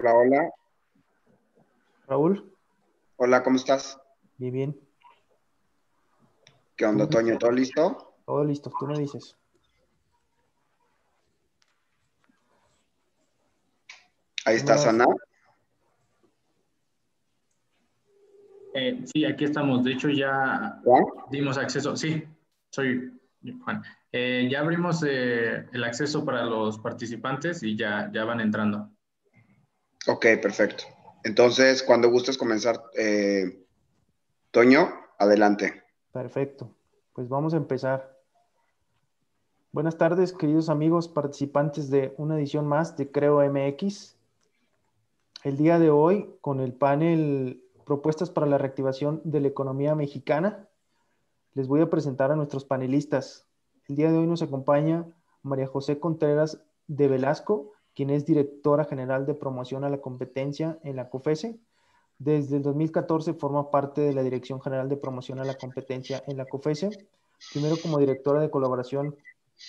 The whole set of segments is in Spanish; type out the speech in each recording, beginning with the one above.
Hola, hola. Raúl, Hola, ¿cómo estás? bien, bien. ¿Qué Tú onda, me dices, Toño? ¿Todo listo? todo listo, tú me dices. Ahí Tú me estás, das. Ana. Sí, aquí estamos. De hecho, ya Juan. dimos acceso. Sí, soy Juan. Ya abrimos el acceso para los participantes y ya van entrando. Ok, perfecto. Entonces, cuando gustes comenzar, Toño, adelante. Perfecto. Pues vamos a empezar. Buenas tardes, queridos amigos participantes de una edición más de Creo MX. El día de hoy, con el panel Propuestas para la reactivación de la economía mexicana, les voy a presentar a nuestros panelistas. El día de hoy nos acompaña María José Contreras de Velasco, quien es directora general de promoción a la competencia en la COFESE. Desde el 2014 forma parte de la Dirección General de Promoción a la Competencia en la COFESE, primero como directora de colaboración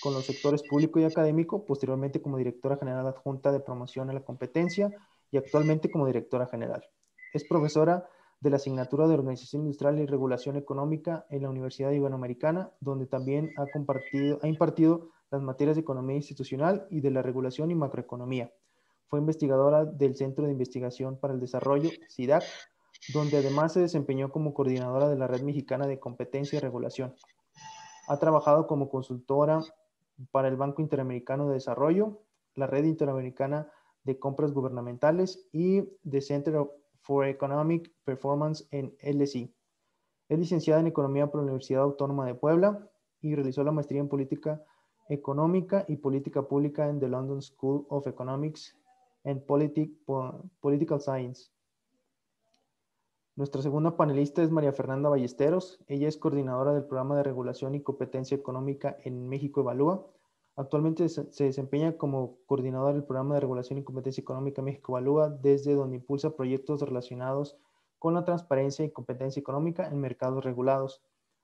con los sectores público y académico, posteriormente como directora general adjunta de promoción a la competencia y actualmente como directora general. Es profesora de la asignatura de Organización Industrial y Regulación Económica en la Universidad Iberoamericana, donde también ha impartido las materias de Economía Institucional y de la Regulación y Macroeconomía. Fue investigadora del Centro de Investigación para el Desarrollo, CIDAC, donde además se desempeñó como coordinadora de la Red Mexicana de Competencia y Regulación. Ha trabajado como consultora para el Banco Interamericano de Desarrollo, la Red Interamericana de Compras Gubernamentales y The Center for Economic Performance en LSI. Es licenciada en Economía por la Universidad Autónoma de Puebla y realizó la maestría en Política Económica y Política Pública en The London School of Economics and Political Science. Nuestra segunda panelista es María Fernanda Ballesteros. Ella es coordinadora del Programa de Regulación y Competencia Económica en México Evalúa. Actualmente se desempeña como coordinadora del Programa de Regulación y Competencia Económica México Evalúa, desde donde impulsa proyectos relacionados con la transparencia y competencia económica en mercados regulados.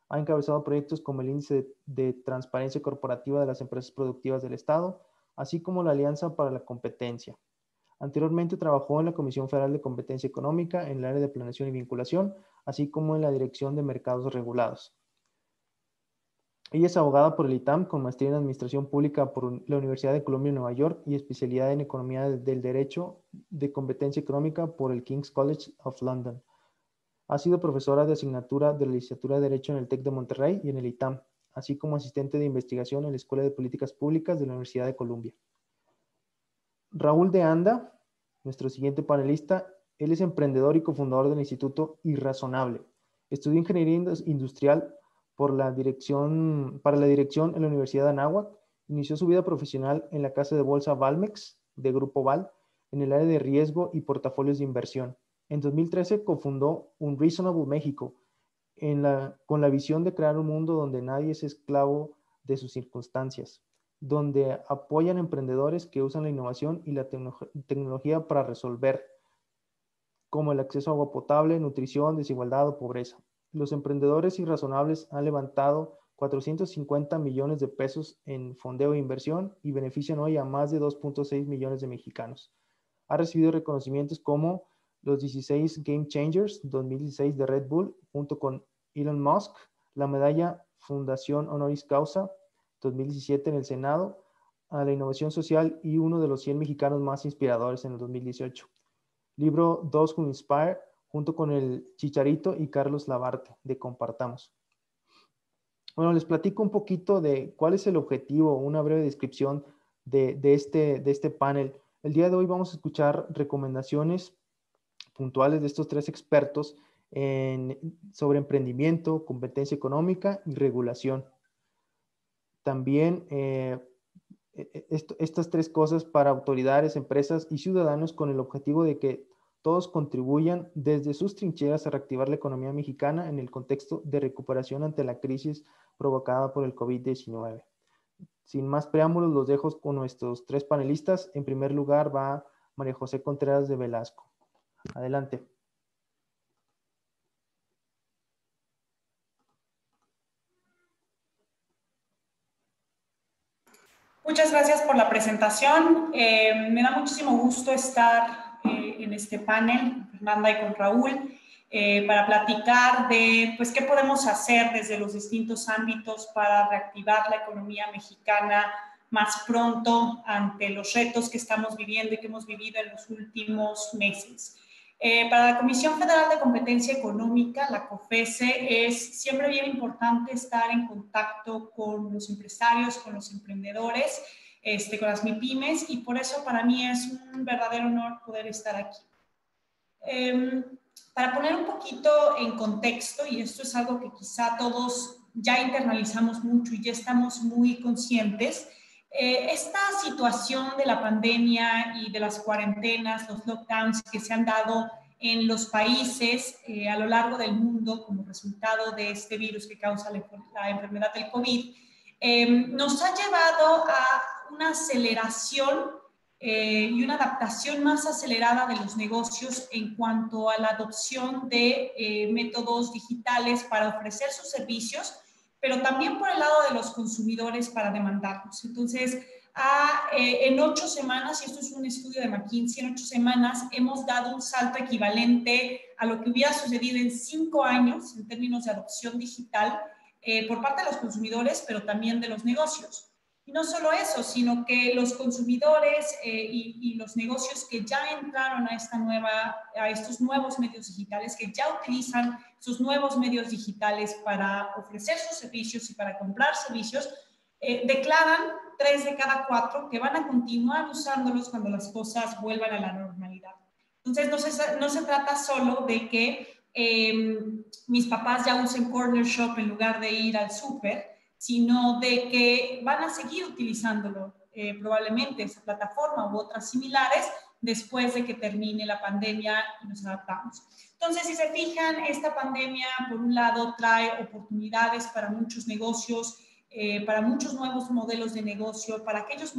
Ha encabezado proyectos como el Índice de Transparencia Corporativa de las Empresas Productivas del Estado, así como la Alianza para la Competencia. Anteriormente trabajó en la Comisión Federal de Competencia Económica en el área de planeación y vinculación, así como en la Dirección de Mercados Regulados. Ella es abogada por el ITAM con maestría en Administración Pública por la Universidad de Columbia en Nueva York y especialidad en Economía del Derecho de Competencia Económica por el King's College of London. Ha sido profesora de asignatura de la Licenciatura de Derecho en el TEC de Monterrey y en el ITAM, así como asistente de investigación en la Escuela de Políticas Públicas de la Universidad de Columbia. Raúl de Anda, nuestro siguiente panelista, él es emprendedor y cofundador del Instituto Irrazonable. Estudió Ingeniería Industrial para la dirección en la Universidad de Anáhuac. Inició su vida profesional en la casa de bolsa Valmex, de Grupo Val, en el área de riesgo y portafolios de inversión. En 2013 cofundó Unreasonable México, con la visión de crear un mundo donde nadie es esclavo de sus circunstancias, donde apoyan emprendedores que usan la innovación y la tecnología para resolver, como el acceso a agua potable, nutrición, desigualdad o pobreza. Los emprendedores irrazonables han levantado 450 millones de pesos en fondeo e inversión y benefician hoy a más de 2.6 millones de mexicanos. Ha recibido reconocimientos como los 16 Game Changers 2016 de Red Bull, junto con Elon Musk, la medalla Fundación Honoris Causa 2017 en el Senado, a la innovación social y uno de los 100 mexicanos más inspiradores en el 2018. Libro Those Who Inspire, junto con el Chicharito y Carlos Labarte, de Compartamos. Bueno, les platico un poquito de cuál es el objetivo, una breve descripción de este panel. El día de hoy vamos a escuchar recomendaciones puntuales de estos tres expertos sobre emprendimiento, competencia económica y regulación. También estas tres cosas para autoridades, empresas y ciudadanos con el objetivo de que todos contribuyan desde sus trincheras a reactivar la economía mexicana en el contexto de recuperación ante la crisis provocada por el COVID-19. Sin más preámbulos, los dejo con nuestros tres panelistas. En primer lugar va María José Contreras de Velasco. Adelante. Muchas gracias por la presentación. Me da muchísimo gusto estar en este panel, con Fernanda y con Raúl, para platicar de pues, qué podemos hacer desde los distintos ámbitos para reactivar la economía mexicana más pronto ante los retos que estamos viviendo y que hemos vivido en los últimos meses. Para la Comisión Federal de Competencia Económica, la COFESE, es siempre bien importante estar en contacto con los empresarios, con los emprendedores, con las MIPYMES, y por eso para mí es un verdadero honor poder estar aquí. Para poner un poquito en contexto, y esto es algo que quizá todos ya internalizamos mucho y ya estamos muy conscientes, esta situación de la pandemia y de las cuarentenas, los lockdowns que se han dado en los países a lo largo del mundo como resultado de este virus que causa la enfermedad del COVID, nos ha llevado a una aceleración y una adaptación más acelerada de los negocios en cuanto a la adopción de métodos digitales para ofrecer sus servicios, pero también por el lado de los consumidores para demandarlos. Entonces, en 8 semanas, y esto es un estudio de McKinsey, en 8 semanas hemos dado un salto equivalente a lo que hubiera sucedido en 5 años en términos de adopción digital por parte de los consumidores, pero también de los negocios. Y no solo eso, sino que los consumidores y los negocios que ya entraron a estos nuevos medios digitales, que ya utilizan sus nuevos medios digitales para ofrecer sus servicios y para comprar servicios, declaran 3 de cada 4 que van a continuar usándolos cuando las cosas vuelvan a la normalidad. Entonces, no se trata solo de que mis papás ya usen Corner Shop en lugar de ir al súper, sino de que van a seguir utilizándolo probablemente esa plataforma u otras similares después de que termine la pandemia y nos adaptamos. Entonces, si se fijan, esta pandemia, por un lado, trae oportunidades para muchos negocios, para muchos nuevos modelos de negocio, para aquellos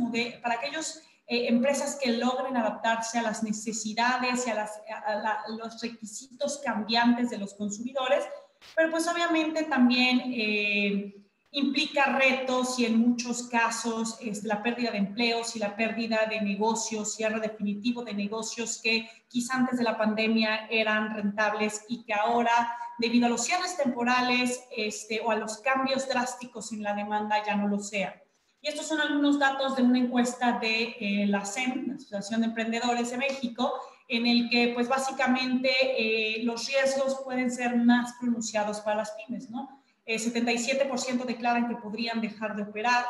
empresas que logren adaptarse a las necesidades y a los requisitos cambiantes de los consumidores, pero pues obviamente también implica retos y en muchos casos la pérdida de empleos y la pérdida de negocios, cierre definitivo de negocios que quizá antes de la pandemia eran rentables y que ahora, debido a los cierres temporales o a los cambios drásticos en la demanda, ya no lo sean. Y estos son algunos datos de una encuesta de la ASEM, la Asociación de Emprendedores de México, en el que pues básicamente los riesgos pueden ser más pronunciados para las pymes, ¿no? 77% declaran que podrían dejar de operar,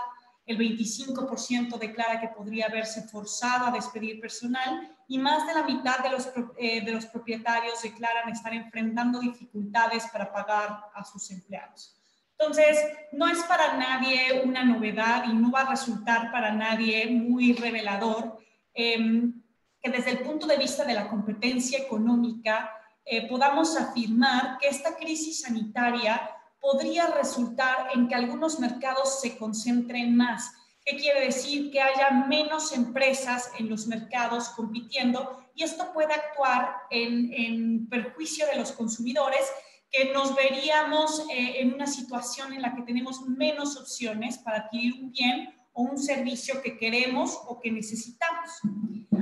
el 25% declara que podría verse forzado a despedir personal y más de la mitad de los propietarios declaran estar enfrentando dificultades para pagar a sus empleados. Entonces, no es para nadie una novedad y no va a resultar para nadie muy revelador que desde el punto de vista de la competencia económica podamos afirmar que esta crisis sanitaria podría resultar en que algunos mercados se concentren más. ¿Qué quiere decir? Que haya menos empresas en los mercados compitiendo y esto puede actuar en perjuicio de los consumidores, que nos veríamos en una situación en la que tenemos menos opciones para adquirir un bien o un servicio que queremos o que necesitamos.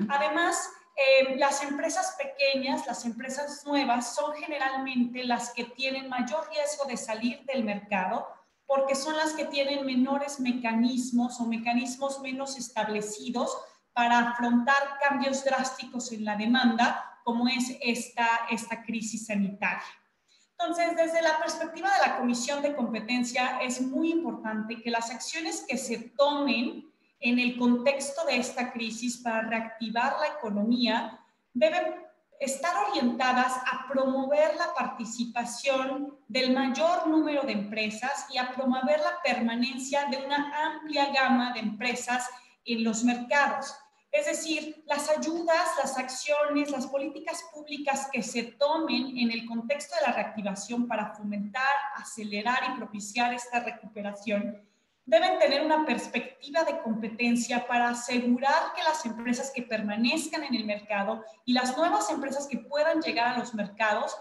Además, las empresas pequeñas, las empresas nuevas, son generalmente las que tienen mayor riesgo de salir del mercado porque son las que tienen menores mecanismos o mecanismos menos establecidos para afrontar cambios drásticos en la demanda, como es esta crisis sanitaria. Entonces, desde la perspectiva de la Comisión de Competencia, es muy importante que las acciones que se tomen en el contexto de esta crisis para reactivar la economía deben estar orientadas a promover la participación del mayor número de empresas y a promover la permanencia de una amplia gama de empresas en los mercados. Es decir, las ayudas, las acciones, las políticas públicas que se tomen en el contexto de la reactivación para fomentar, acelerar y propiciar esta recuperación deben tener una perspectiva de competencia para asegurar que las empresas que permanezcan en el mercado y las nuevas empresas que puedan llegar a los mercados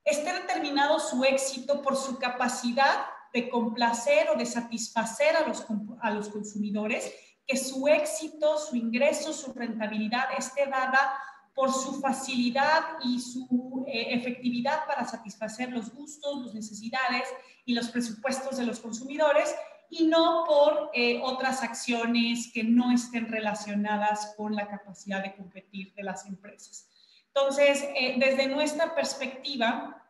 esté determinado su éxito por su capacidad de complacer o de satisfacer a los consumidores, que su éxito, su ingreso, su rentabilidad esté dada por su facilidad y su efectividad para satisfacer los gustos, las necesidades y los presupuestos de los consumidores, y no por otras acciones que no estén relacionadas con la capacidad de competir de las empresas. Entonces, desde nuestra perspectiva,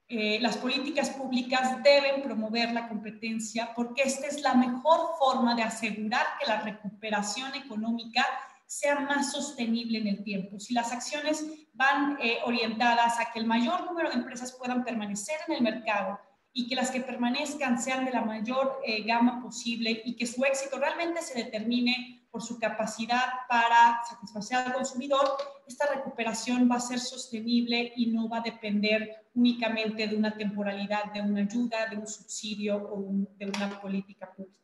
las políticas públicas deben promover la competencia porque esta es la mejor forma de asegurar que la recuperación económica sea más sostenible en el tiempo. Si las acciones van orientadas a que el mayor número de empresas puedan permanecer en el mercado y que las que permanezcan sean de la mayor gama posible y que su éxito realmente se determine por su capacidad para satisfacer al consumidor, esta recuperación va a ser sostenible y no va a depender únicamente de una temporalidad, de una ayuda, de un subsidio o de una política pública.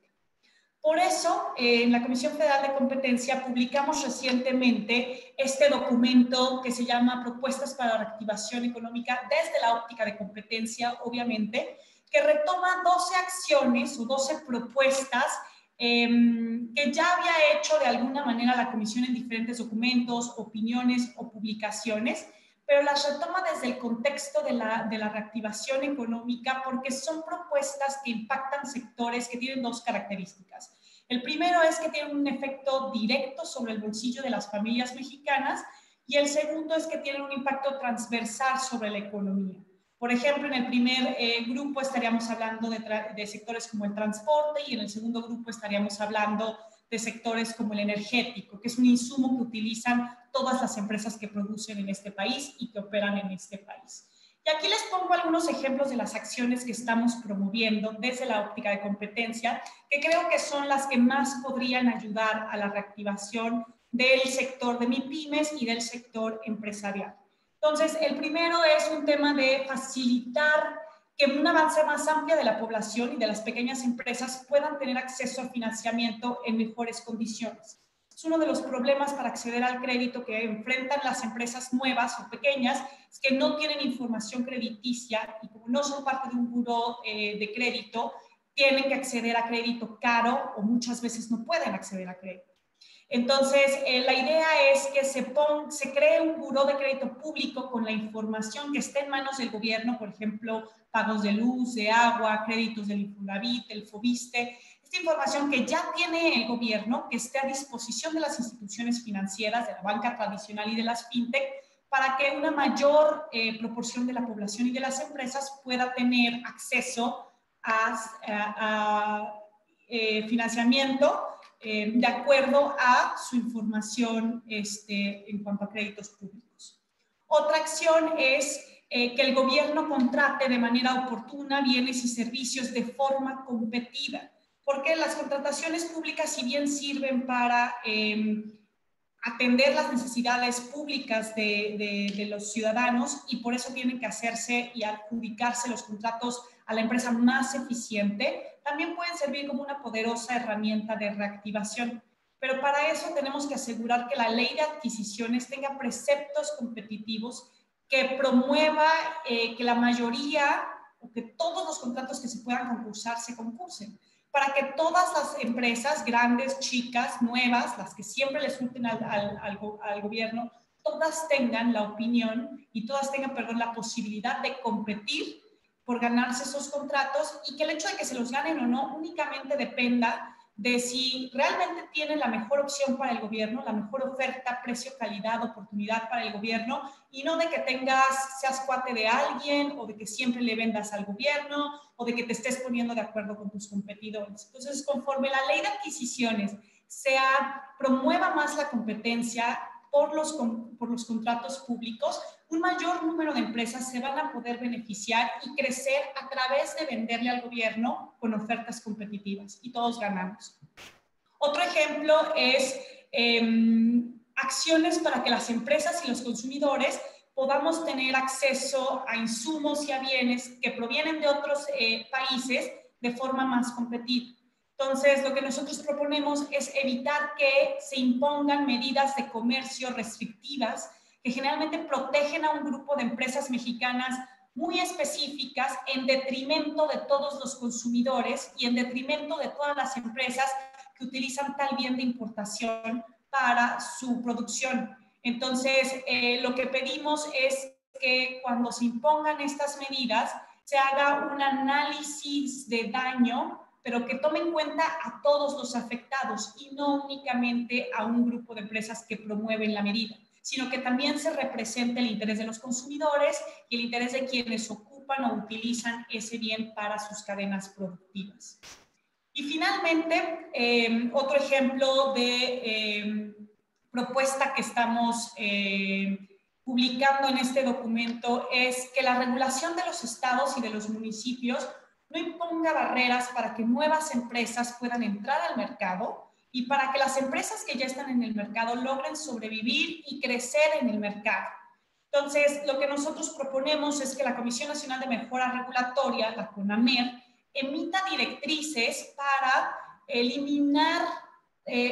Por eso, en la Comisión Federal de Competencia publicamos recientemente este documento que se llama Propuestas para la Reactivación Económica desde la óptica de competencia, obviamente, que retoma 12 acciones o 12 propuestas que ya había hecho de alguna manera la Comisión en diferentes documentos, opiniones o publicaciones, pero las retoma desde el contexto de la reactivación económica porque son propuestas que impactan sectores que tienen dos características. El primero es que tienen un efecto directo sobre el bolsillo de las familias mexicanas y el segundo es que tienen un impacto transversal sobre la economía. Por ejemplo, en el primer grupo estaríamos hablando de sectores como el transporte y en el segundo grupo estaríamos hablando de sectores como el energético, que es un insumo que utilizan todas las empresas que producen en este país y que operan en este país. Y aquí les pongo algunos ejemplos de las acciones que estamos promoviendo desde la óptica de competencia, que creo que son las que más podrían ayudar a la reactivación del sector de MIPYMES y del sector empresarial. Entonces, el primero es un tema de facilitar que un avance más amplio de la población y de las pequeñas empresas puedan tener acceso al financiamiento en mejores condiciones. Es uno de los problemas para acceder al crédito que enfrentan las empresas nuevas o pequeñas, es que no tienen información crediticia y como no son parte de un buró de crédito, tienen que acceder a crédito caro o muchas veces no pueden acceder a crédito. Entonces, la idea es que se cree un buró de crédito público con la información que esté en manos del gobierno, por ejemplo, pagos de luz, de agua, créditos del Infonavit, del Fobiste, esta información que ya tiene el gobierno, que esté a disposición de las instituciones financieras, de la banca tradicional y de las fintech, para que una mayor proporción de la población y de las empresas pueda tener acceso a financiamiento de acuerdo a su información en cuanto a créditos públicos. Otra acción es que el gobierno contrate de manera oportuna bienes y servicios de forma competitiva, porque las contrataciones públicas, si bien sirven para atender las necesidades públicas de los ciudadanos y por eso tienen que hacerse y adjudicarse los contratos a la empresa más eficiente, también pueden servir como una poderosa herramienta de reactivación. Pero para eso tenemos que asegurar que la ley de adquisiciones tenga preceptos competitivos que promueva que la mayoría o que todos los contratos que se puedan concursar se concursen, para que todas las empresas, grandes, chicas, nuevas, las que siempre les surten al gobierno, todas tengan la opinión y todas tengan, perdón, la posibilidad de competir por ganarse esos contratos y que el hecho de que se los ganen o no únicamente dependa de si realmente tienen la mejor opción para el gobierno, la mejor oferta, precio, calidad, oportunidad para el gobierno y no de que seas cuate de alguien o de que siempre le vendas al gobierno o de que te estés poniendo de acuerdo con tus competidores. Entonces, conforme la ley de adquisiciones promueva más la competencia por los contratos públicos, un mayor número de empresas se van a poder beneficiar y crecer a través de venderle al gobierno con ofertas competitivas y todos ganamos. Otro ejemplo es acciones para que las empresas y los consumidores podamos tener acceso a insumos y a bienes que provienen de otros países de forma más competitiva. Entonces, lo que nosotros proponemos es evitar que se impongan medidas de comercio restrictivas que generalmente protegen a un grupo de empresas mexicanas muy específicas en detrimento de todos los consumidores y en detrimento de todas las empresas que utilizan tal bien de importación para su producción. Entonces, lo que pedimos es que cuando se impongan estas medidas, se haga un análisis de daño, pero que tome en cuenta a todos los afectados y no únicamente a un grupo de empresas que promueven la medida, sino que también se represente el interés de los consumidores y el interés de quienes ocupan o utilizan ese bien para sus cadenas productivas. Y finalmente, otro ejemplo de propuesta que estamos publicando en este documento es que la regulación de los estados y de los municipios no imponga barreras para que nuevas empresas puedan entrar al mercado y para que las empresas que ya están en el mercado logren sobrevivir y crecer en el mercado. Entonces, lo que nosotros proponemos es que la Comisión Nacional de Mejora Regulatoria, la CONAMER, emita directrices para eliminar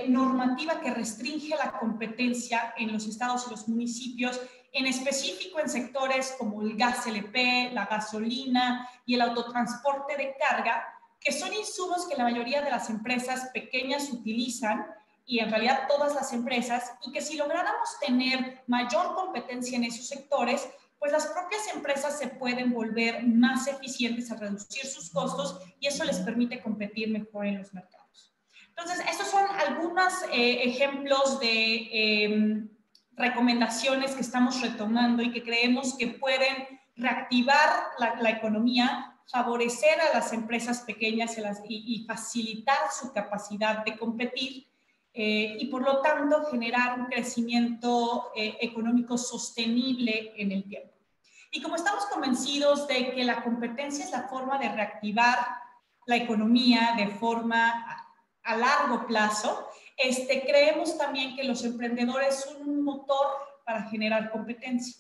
normativa que restringe la competencia en los estados y los municipios, en específico en sectores como el gas LP, la gasolina y el autotransporte de carga, que son insumos que la mayoría de las empresas pequeñas utilizan, y en realidad todas las empresas, y que si lográramos tener mayor competencia en esos sectores, pues las propias empresas se pueden volver más eficientes a reducir sus costos y eso les permite competir mejor en los mercados. Entonces, estos son algunos ejemplos de recomendaciones que estamos retomando y que creemos que pueden reactivar la economía, favorecer a las empresas pequeñas y facilitar su capacidad de competir y por lo tanto generar un crecimiento económico sostenible en el tiempo. Y como estamos convencidos de que la competencia es la forma de reactivar la economía de forma a largo plazo, creemos también que los emprendedores son un motor para generar competencia.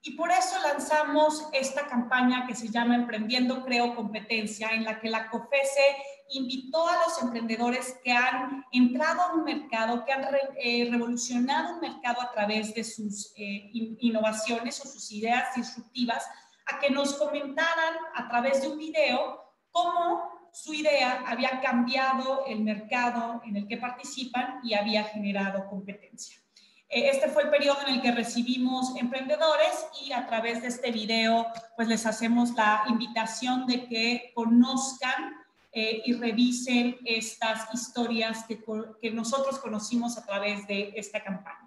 Y por eso lanzamos esta campaña que se llama Emprendiendo Creo Competencia, en la que la COFESE invitó a los emprendedores que han entrado a un mercado, que han revolucionado un mercado a través de sus innovaciones o sus ideas disruptivas, a que nos comentaran a través de un video cómo su idea había cambiado el mercado en el que participan y había generado competencia. Este fue el periodo en el que recibimos emprendedores y a través de este video pues les hacemos la invitación de que conozcan y revisen estas historias que nosotros conocimos a través de esta campaña.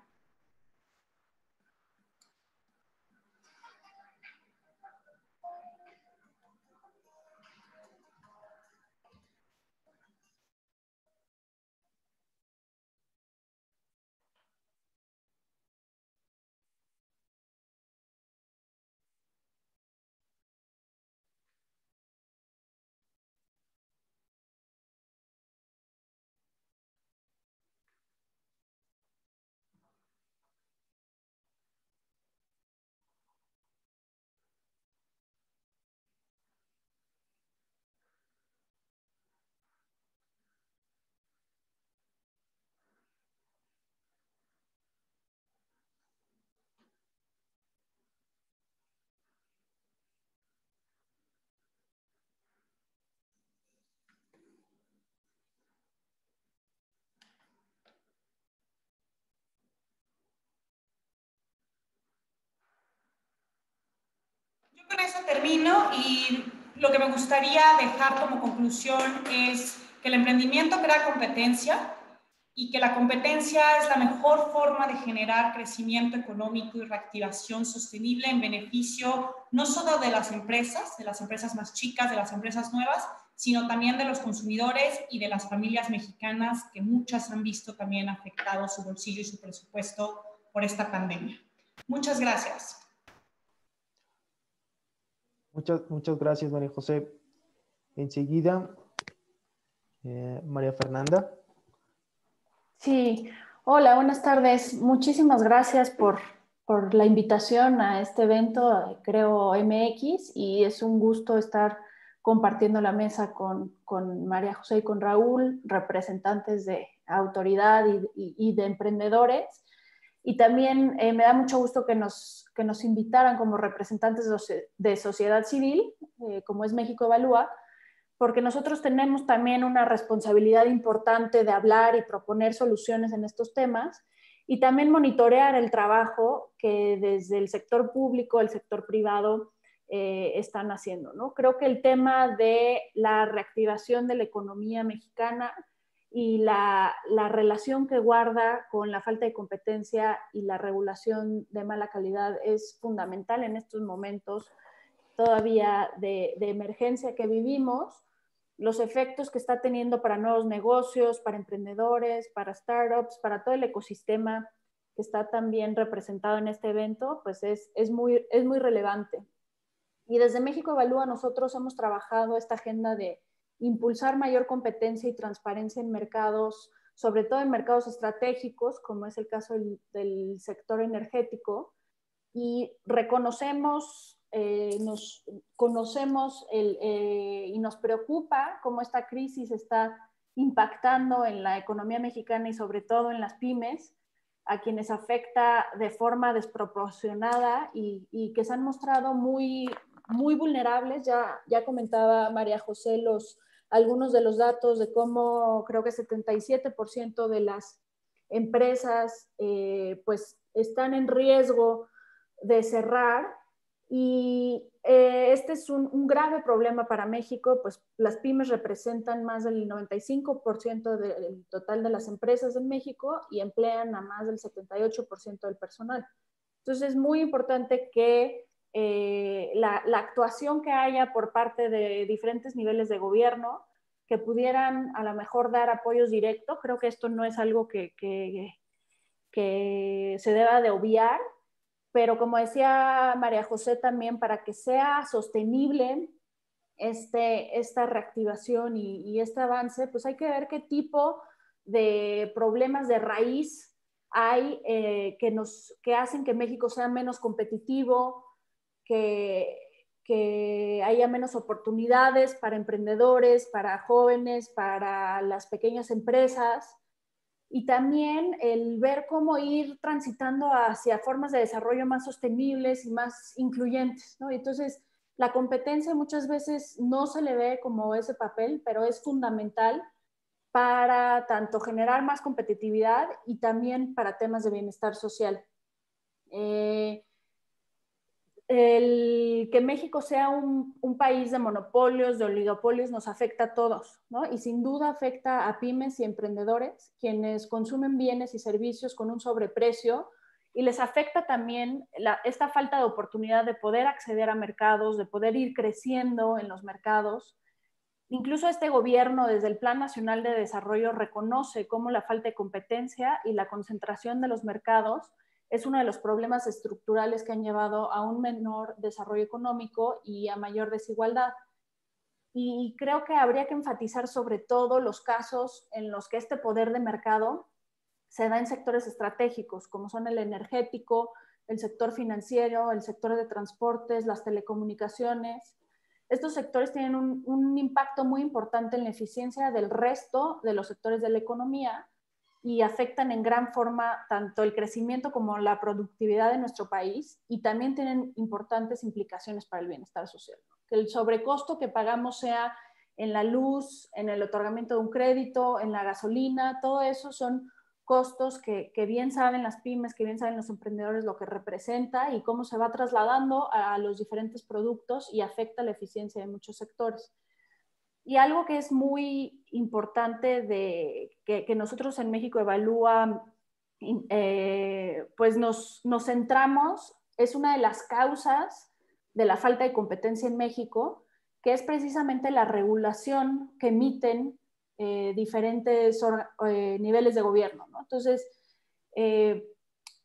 Con eso termino y lo que me gustaría dejar como conclusión es que el emprendimiento crea competencia y que la competencia es la mejor forma de generar crecimiento económico y reactivación sostenible en beneficio no solo de las empresas más chicas, de las empresas nuevas, sino también de los consumidores y de las familias mexicanas, que muchas han visto también afectado su bolsillo y su presupuesto por esta pandemia. Muchas gracias. Muchas gracias, María José. Enseguida, María Fernanda. Sí, hola, buenas tardes. Muchísimas gracias por la invitación a este evento, Creo MX, y es un gusto estar compartiendo la mesa con María José y con Raúl, representantes de autoridad y de emprendedores. Y también me da mucho gusto que nos invitaran como representantes de sociedad civil, como es México Evalúa, porque nosotros tenemos también una responsabilidad importante de hablar y proponer soluciones en estos temas. y también monitorear el trabajo que desde el sector público, el sector privado están haciendo, ¿no? Creo que el tema de la reactivación de la economía mexicana y la relación que guarda con la falta de competencia y la regulación de mala calidad es fundamental en estos momentos todavía de emergencia que vivimos, los efectos que está teniendo para nuevos negocios, para emprendedores, para startups, para todo el ecosistema que está también representado en este evento, pues es muy relevante. Y desde México Evalúa nosotros hemos trabajado esta agenda de impulsar mayor competencia y transparencia en mercados, sobre todo en mercados estratégicos, como es el caso del sector energético, y reconocemos, nos conocemos y nos preocupa cómo esta crisis está impactando en la economía mexicana y sobre todo en las pymes, a quienes afecta de forma desproporcionada y que se han mostrado muy vulnerables. Ya comentaba María José algunos de los datos de cómo creo que 77% de las empresas pues están en riesgo de cerrar, y este es un grave problema para México, pues las pymes representan más del 95% del total de las empresas en México y emplean a más del 78% del personal. Entonces es muy importante que la actuación que haya por parte de diferentes niveles de gobierno que pudieran a lo mejor dar apoyos directos. Creo que esto no es algo que se deba de obviar, pero como decía María José también, para que sea sostenible esta reactivación y este avance, pues hay que ver qué tipo de problemas de raíz hay que hacen que México sea menos competitivo, que haya menos oportunidades para emprendedores, para jóvenes, para las pequeñas empresas, y también el ver cómo ir transitando hacia formas de desarrollo más sostenibles y más incluyentes, ¿no? Entonces, la competencia muchas veces no se le ve como ese papel, pero es fundamental para tanto generar más competitividad y también para temas de bienestar social. El que México sea un país de monopolios, de oligopolios, nos afecta a todos, ¿no? Y sin duda afecta a pymes y emprendedores, quienes consumen bienes y servicios con un sobreprecio, y les afecta también esta falta de oportunidad de poder acceder a mercados, de poder ir creciendo en los mercados. Incluso este gobierno, desde el Plan Nacional de Desarrollo, reconoce cómo la falta de competencia y la concentración de los mercados es uno de los problemas estructurales que han llevado a un menor desarrollo económico y a mayor desigualdad. Y creo que habría que enfatizar sobre todo los casos en los que este poder de mercado se da en sectores estratégicos, como son el energético, el sector financiero, el sector de transportes, las telecomunicaciones. Estos sectores tienen un impacto muy importante en la eficiencia del resto de los sectores de la economía y afectan en gran forma tanto el crecimiento como la productividad de nuestro país, y también tienen importantes implicaciones para el bienestar social, ¿no? Que el sobrecosto que pagamos sea en la luz, en el otorgamiento de un crédito, en la gasolina, todo eso son costos que bien saben las pymes, que bien saben los emprendedores lo que representa y cómo se va trasladando a los diferentes productos y afecta la eficiencia de muchos sectores. Y algo que es muy importante que nosotros en México Evalúa, pues nos centramos, es una de las causas de la falta de competencia en México, que es precisamente la regulación que emiten diferentes niveles de gobierno, ¿no? Entonces,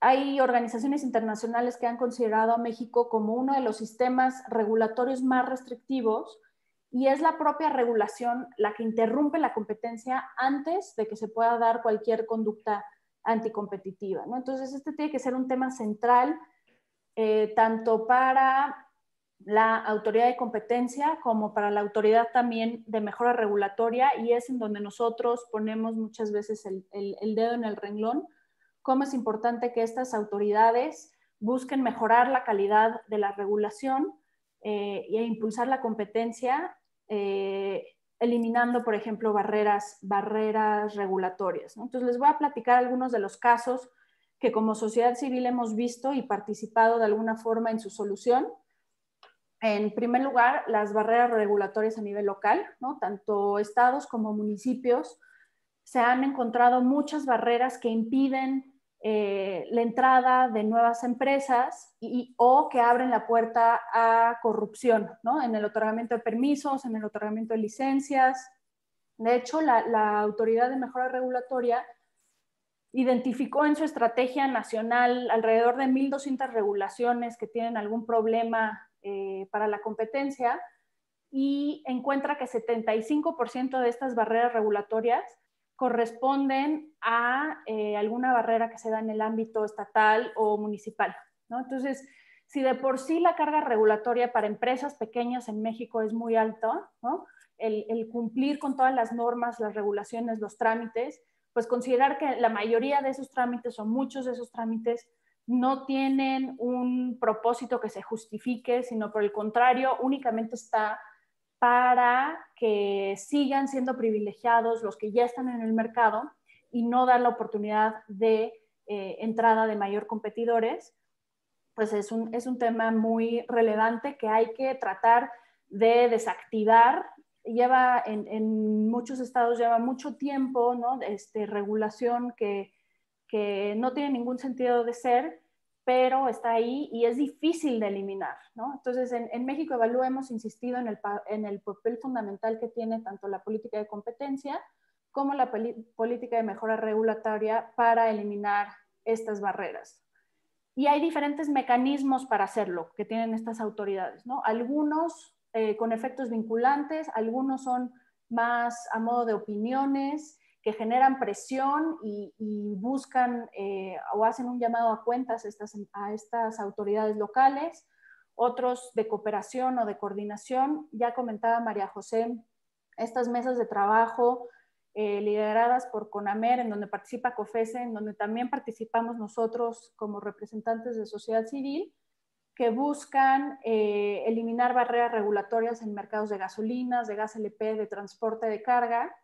hay organizaciones internacionales que han considerado a México como uno de los sistemas regulatorios más restrictivos, y es la propia regulación la que interrumpe la competencia antes de que se pueda dar cualquier conducta anticompetitiva, ¿no? Entonces, este tiene que ser un tema central, tanto para la autoridad de competencia como para la autoridad también de mejora regulatoria, y es en donde nosotros ponemos muchas veces el dedo en el renglón, cómo es importante que estas autoridades busquen mejorar la calidad de la regulación e impulsar la competencia, eliminando, por ejemplo, barreras regulatorias, ¿no? Entonces, les voy a platicar algunos de los casos que como sociedad civil hemos visto y participado de alguna forma en su solución. En primer lugar, las barreras regulatorias a nivel local, ¿no? Tanto estados como municipios se han encontrado muchas barreras que impiden la entrada de nuevas empresas o que abren la puerta a corrupción, ¿no? En el otorgamiento de permisos, en el otorgamiento de licencias. De hecho, la Autoridad de Mejora Regulatoria identificó en su estrategia nacional alrededor de 1,200 regulaciones que tienen algún problema para la competencia y encuentra que 75% de estas barreras regulatorias corresponden a alguna barrera que se da en el ámbito estatal o municipal, ¿no? Entonces, si de por sí la carga regulatoria para empresas pequeñas en México es muy alta, ¿no? El cumplir con todas las normas, las regulaciones, los trámites, pues considerar que la mayoría de esos trámites o muchos de esos trámites no tienen un propósito que se justifique, sino por el contrario, únicamente está para que sigan siendo privilegiados los que ya están en el mercado y no dar la oportunidad de entrada de mayor competidores, pues es un tema muy relevante que hay que tratar de desactivar. Lleva en muchos estados lleva mucho tiempo, ¿no? Regulación que no tiene ningún sentido de ser, pero está ahí y es difícil de eliminar, ¿no? Entonces, en México Evalúa hemos insistido en el papel fundamental que tiene tanto la política de competencia como la política de mejora regulatoria para eliminar estas barreras. Y hay diferentes mecanismos para hacerlo que tienen estas autoridades, ¿no? Algunos con efectos vinculantes, algunos son más a modo de opiniones, que generan presión y buscan o hacen un llamado a cuentas a estas autoridades locales, otros de cooperación o de coordinación. Ya comentaba María José, estas mesas de trabajo lideradas por CONAMER, en donde participa COFESE, en donde también participamos nosotros como representantes de sociedad civil, que buscan eliminar barreras regulatorias en mercados de gasolinas, de gas LP, de transporte de carga.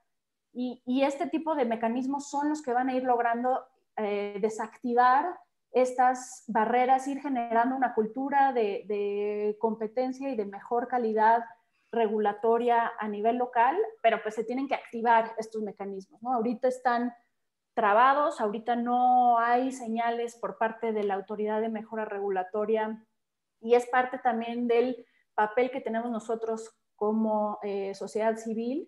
Y este tipo de mecanismos son los que van a ir logrando desactivar estas barreras, ir generando una cultura de competencia y de mejor calidad regulatoria a nivel local, pero pues se tienen que activar estos mecanismos, ¿no? Ahorita están trabados, ahorita no hay señales por parte de la Autoridad de Mejora Regulatoria y es parte también del papel que tenemos nosotros como sociedad civil.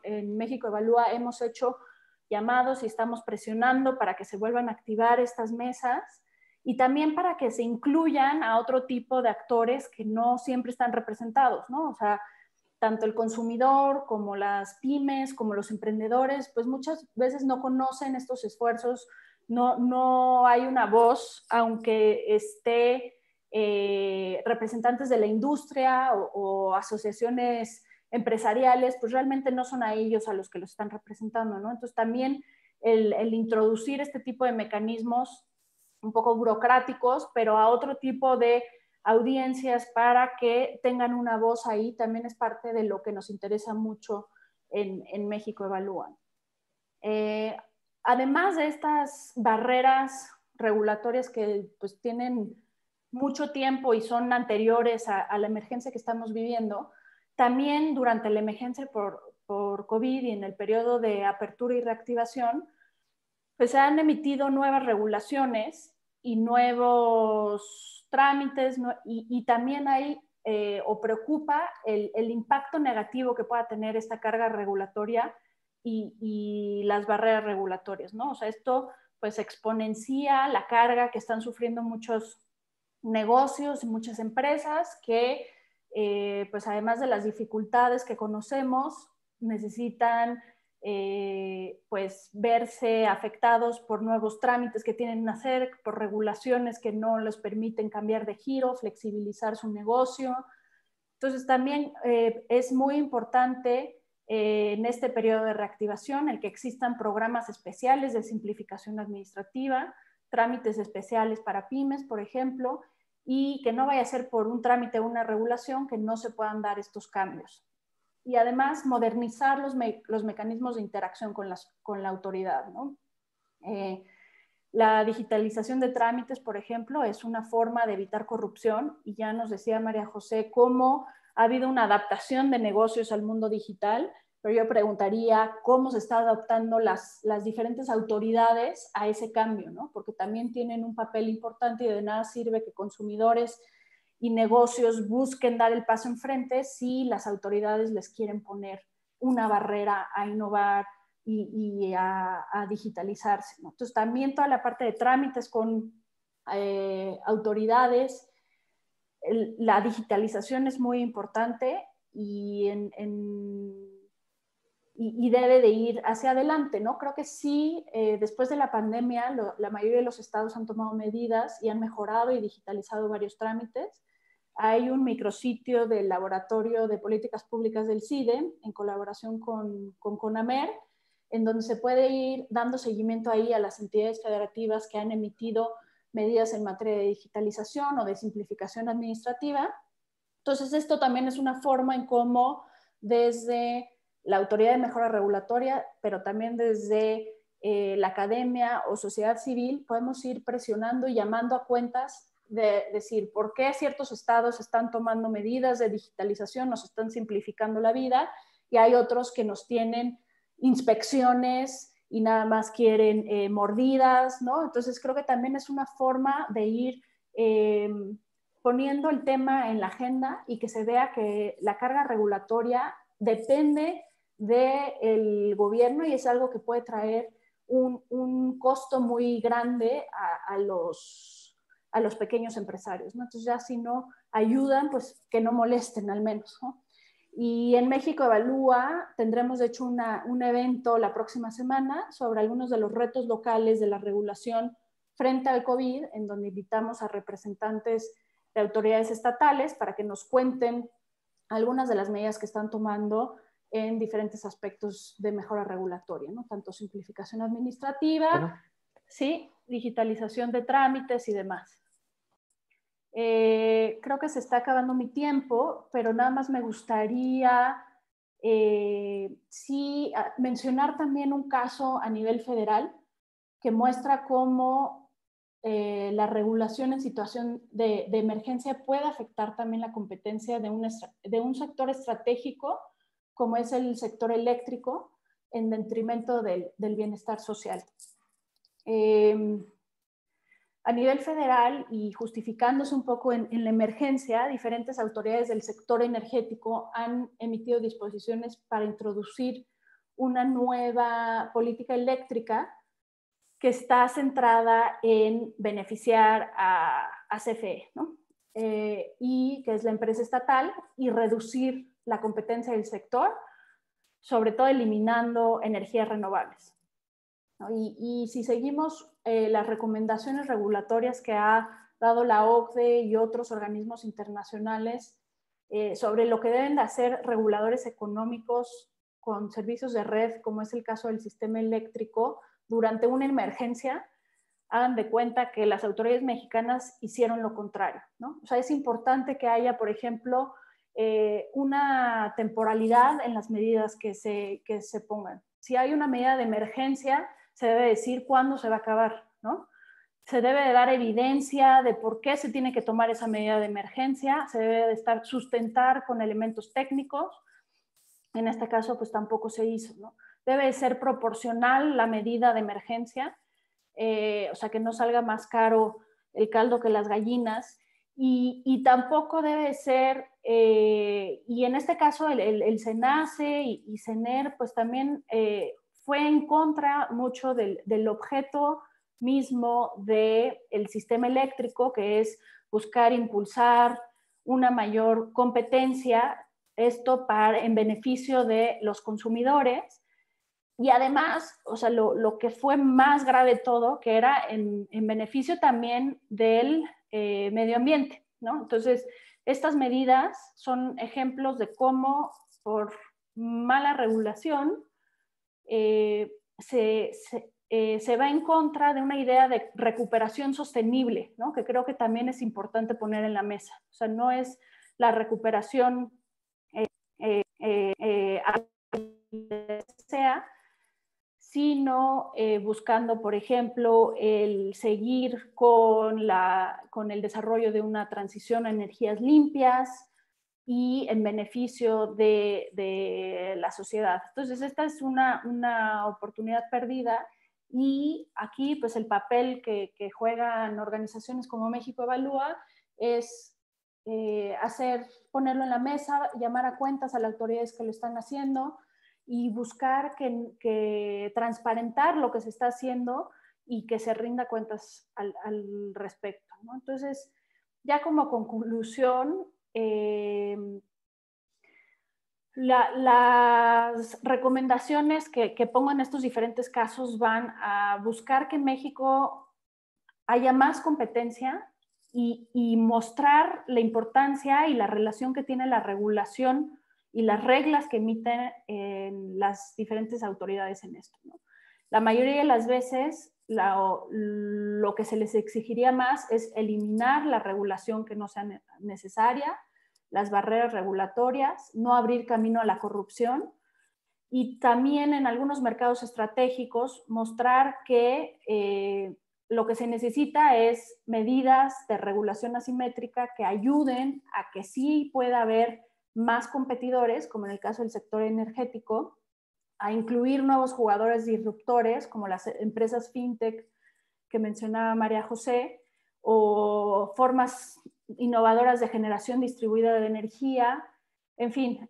En México Evalúa hemos hecho llamados y estamos presionando para que se vuelvan a activar estas mesas y también para que se incluyan a otro tipo de actores que no siempre están representados, ¿no? O sea, tanto el consumidor como las pymes, como los emprendedores, pues muchas veces no conocen estos esfuerzos, no hay una voz, aunque esté representantes de la industria o asociaciones empresariales, pues realmente no son a ellos a los que los están representando, ¿no? Entonces también el introducir este tipo de mecanismos un poco burocráticos, pero a otro tipo de audiencias para que tengan una voz ahí, también es parte de lo que nos interesa mucho en México Evalúa. Además de estas barreras regulatorias que pues tienen mucho tiempo y son anteriores a la emergencia que estamos viviendo, también durante la emergencia por COVID y en el periodo de apertura y reactivación, pues se han emitido nuevas regulaciones y nuevos trámites y también hay o preocupa el impacto negativo que pueda tener esta carga regulatoria y las barreras regulatorias, ¿no? O sea, esto pues exponencia la carga que están sufriendo muchos negocios y muchas empresas que pues además de las dificultades que conocemos, necesitan pues verse afectados por nuevos trámites que tienen que hacer, por regulaciones que no les permiten cambiar de giro, flexibilizar su negocio. Entonces también es muy importante en este periodo de reactivación el que existan programas especiales de simplificación administrativa, trámites especiales para pymes, por ejemplo, y que no vaya a ser por un trámite o una regulación que no se puedan dar estos cambios. Y además modernizar los mecanismos de interacción con la autoridad, ¿no? La digitalización de trámites, por ejemplo, es una forma de evitar corrupción, y ya nos decía María José cómo ha habido una adaptación de negocios al mundo digital, pero yo preguntaría cómo se están adaptando las diferentes autoridades a ese cambio, ¿no? Porque también tienen un papel importante y de nada sirve que consumidores y negocios busquen dar el paso enfrente si las autoridades les quieren poner una barrera a innovar y a digitalizarse, ¿no? Entonces también toda la parte de trámites con autoridades, la digitalización es muy importante y debe de ir hacia adelante, ¿no? Creo que sí, después de la pandemia, la mayoría de los estados han tomado medidas y han mejorado y digitalizado varios trámites. Hay un micrositio del Laboratorio de Políticas Públicas del CIDE, en colaboración con CONAMER, en donde se puede ir dando seguimiento ahí a las entidades federativas que han emitido medidas en materia de digitalización o de simplificación administrativa. Entonces, esto también es una forma en cómo desde la Autoridad de Mejora Regulatoria, pero también desde la academia o sociedad civil, podemos ir presionando y llamando a cuentas de decir por qué ciertos estados están tomando medidas de digitalización, nos están simplificando la vida, y hay otros que nos tienen inspecciones y nada más quieren mordidas, ¿no? Entonces creo que también es una forma de ir poniendo el tema en la agenda y que se vea que la carga regulatoria depende del gobierno y es algo que puede traer un costo muy grande a los pequeños empresarios, ¿no? Entonces ya si no ayudan, pues que no molesten al menos, ¿no? Y en México Evalúa tendremos de hecho un evento la próxima semana sobre algunos de los retos locales de la regulación frente al COVID, en donde invitamos a representantes de autoridades estatales para que nos cuenten algunas de las medidas que están tomando en diferentes aspectos de mejora regulatoria, ¿no? Tanto simplificación administrativa, bueno, sí, digitalización de trámites y demás. Creo que se está acabando mi tiempo, pero nada más me gustaría sí, mencionar también un caso a nivel federal que muestra cómo la regulación en situación de emergencia puede afectar también la competencia de un sector estratégico como es el sector eléctrico en detrimento del bienestar social. A nivel federal y justificándose un poco en la emergencia, diferentes autoridades del sector energético han emitido disposiciones para introducir una nueva política eléctrica que está centrada en beneficiar a CFE, ¿no? Y que es la empresa estatal, y reducir la competencia del sector, sobre todo eliminando energías renovables, ¿no? Y si seguimos las recomendaciones regulatorias que ha dado la OCDE y otros organismos internacionales sobre lo que deben de hacer reguladores económicos con servicios de red, como es el caso del sistema eléctrico, durante una emergencia, hagan de cuenta que las autoridades mexicanas hicieron lo contrario, ¿no? O sea, es importante que haya, por ejemplo, una temporalidad en las medidas que se pongan. Si hay una medida de emergencia, se debe decir cuándo se va a acabar, ¿no? Se debe de dar evidencia de por qué se tiene que tomar esa medida de emergencia, se debe de sustentar con elementos técnicos. En este caso, pues tampoco se hizo, ¿no? Debe de ser proporcional la medida de emergencia, o sea, que no salga más caro el caldo que las gallinas, y tampoco debe ser, y en este caso el SENACE y CENER, pues también fue en contra mucho del objeto mismo del sistema eléctrico, que es buscar impulsar una mayor competencia, esto en beneficio de los consumidores. Y además, o sea, lo que fue más grave todo, que era en beneficio también del medio ambiente, ¿no? Entonces, estas medidas son ejemplos de cómo por mala regulación se va en contra de una idea de recuperación sostenible, ¿no? Que creo que también es importante poner en la mesa. O sea, no es la recuperación sea, sino buscando, por ejemplo, el seguir con el desarrollo de una transición a energías limpias y en beneficio de la sociedad. Entonces, esta es una oportunidad perdida, y aquí pues el papel que juegan organizaciones como México Evalúa es ponerlo en la mesa, llamar a cuentas a las autoridades que lo están haciendo y buscar que transparentar lo que se está haciendo y que se rinda cuentas al respecto, ¿no? Entonces, ya como conclusión, las recomendaciones que pongo en estos diferentes casos van a buscar que en México haya más competencia y mostrar la importancia y la relación que tiene la regulación y las reglas que emiten las diferentes autoridades en esto, ¿no? La mayoría de las veces lo que se les exigiría más es eliminar la regulación que no sea necesaria, las barreras regulatorias, no abrir camino a la corrupción, y también en algunos mercados estratégicos mostrar que lo que se necesita es medidas de regulación asimétrica que ayuden a que sí pueda haber más competidores, como en el caso del sector energético, a incluir nuevos jugadores disruptores, como las empresas fintech que mencionaba María José, o formas innovadoras de generación distribuida de energía. En fin,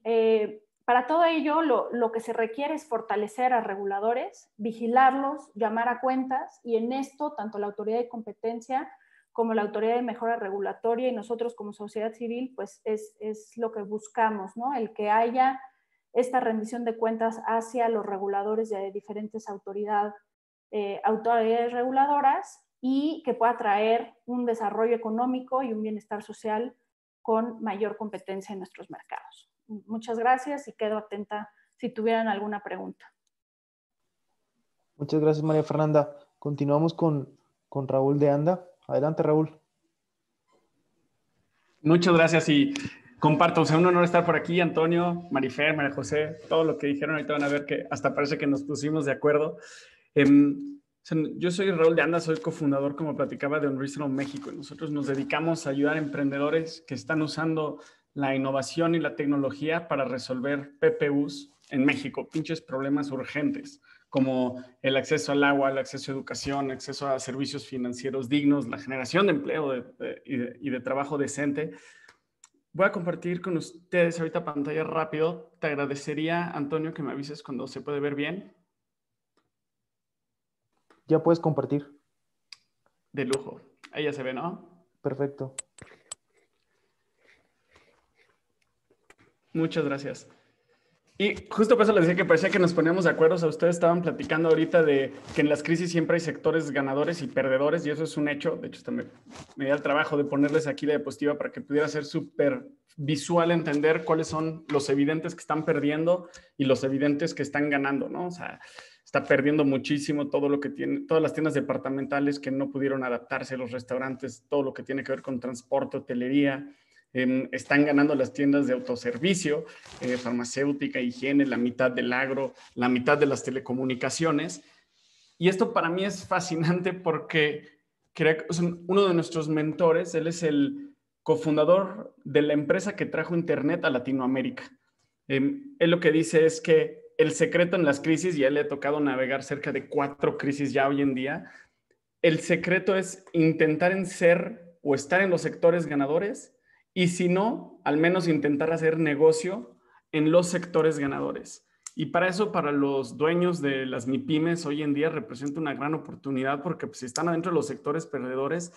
para todo ello lo que se requiere es fortalecer a reguladores, vigilarlos, llamar a cuentas, y en esto tanto la autoridad de competencia como la autoridad de mejora regulatoria y nosotros como sociedad civil, pues es lo que buscamos, ¿no? El que haya esta rendición de cuentas hacia los reguladores de diferentes autoridades reguladoras, y que pueda traer un desarrollo económico y un bienestar social con mayor competencia en nuestros mercados. Muchas gracias y quedo atenta si tuvieran alguna pregunta. Muchas gracias, María Fernanda. Continuamos con Raúl de Anda. Adelante, Raúl. Muchas gracias y comparto, o sea, un honor estar por aquí, Antonio, Marifer, María José, todo lo que dijeron ahorita van a ver que hasta parece que nos pusimos de acuerdo. Yo soy Raúl de Anda, soy cofundador, como platicaba, de Unreasonable México, y nosotros nos dedicamos a ayudar a emprendedores que están usando la innovación y la tecnología para resolver PPUs en México, pinches problemas urgentes, como el acceso al agua, el acceso a educación, acceso a servicios financieros dignos, la generación de empleo y de trabajo decente. Voy a compartir con ustedes ahorita pantalla rápido. Te agradecería, Antonio, que me avises cuando se puede ver bien. Ya puedes compartir. De lujo. Ahí ya se ve, ¿no? Perfecto. Muchas gracias. Y justo por eso les decía que parecía que nos poníamos de acuerdo. O sea, ustedes estaban platicando ahorita de que en las crisis siempre hay sectores ganadores y perdedores, y eso es un hecho. De hecho, también me dio el trabajo de ponerles aquí la diapositiva para que pudiera ser súper visual entender cuáles son los evidentes que están perdiendo y los evidentes que están ganando, ¿no? O sea, está perdiendo muchísimo todo lo que tiene, todas las tiendas departamentales que no pudieron adaptarse, los restaurantes, todo lo que tiene que ver con transporte, hotelería. Están ganando las tiendas de autoservicio, farmacéutica, higiene, la mitad del agro, la mitad de las telecomunicaciones. Y esto para mí es fascinante porque uno de nuestros mentores, él es el cofundador de la empresa que trajo Internet a Latinoamérica. Él lo que dice es que el secreto en las crisis, y a él le ha tocado navegar cerca de 4 crisis ya hoy en día, el secreto es intentar en ser o estar en los sectores ganadores, y si no, al menos intentar hacer negocio en los sectores ganadores. Y para eso, para los dueños de las MIPYMES hoy en día representa una gran oportunidad, porque pues, si están adentro de los sectores perdedores,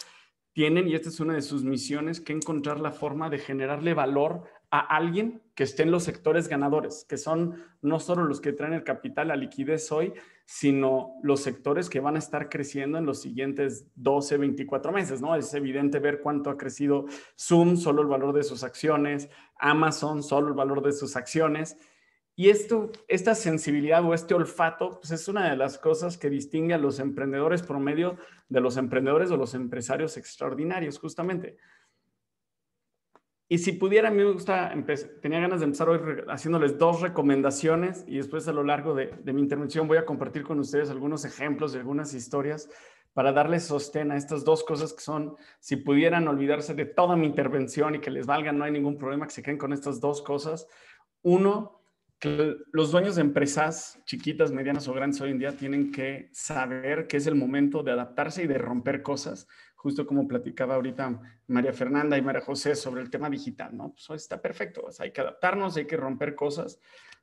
tienen, y esta es una de sus misiones, que encontrar la forma de generarle valor a alguien que esté en los sectores ganadores, que son no solo los que traen el capital, la liquidez hoy, sino los sectores que van a estar creciendo en los siguientes 12, 24 meses, ¿no? Es evidente ver cuánto ha crecido Zoom, solo el valor de sus acciones, Amazon, solo el valor de sus acciones. Y esta sensibilidad o este olfato, pues es una de las cosas que distingue a los emprendedores promedio de los emprendedores o los empresarios extraordinarios, justamente. Y si pudiera, a mí me gusta, tenía ganas de empezar hoy haciéndoles 2 recomendaciones y después a lo largo de mi intervención voy a compartir con ustedes algunos ejemplos de algunas historias para darles sostén a estas 2 cosas que son, si pudieran olvidarse de toda mi intervención y que les valga, no hay ningún problema, que se queden con estas 2 cosas. Uno, que los dueños de empresas chiquitas, medianas o grandes hoy en día tienen que saber que es el momento de adaptarse y de romper cosas, justo como platicaba ahorita María Fernanda y María José sobre el tema digital, ¿no? Pues está perfecto, pues hay que adaptarnos, hay que romper cosas.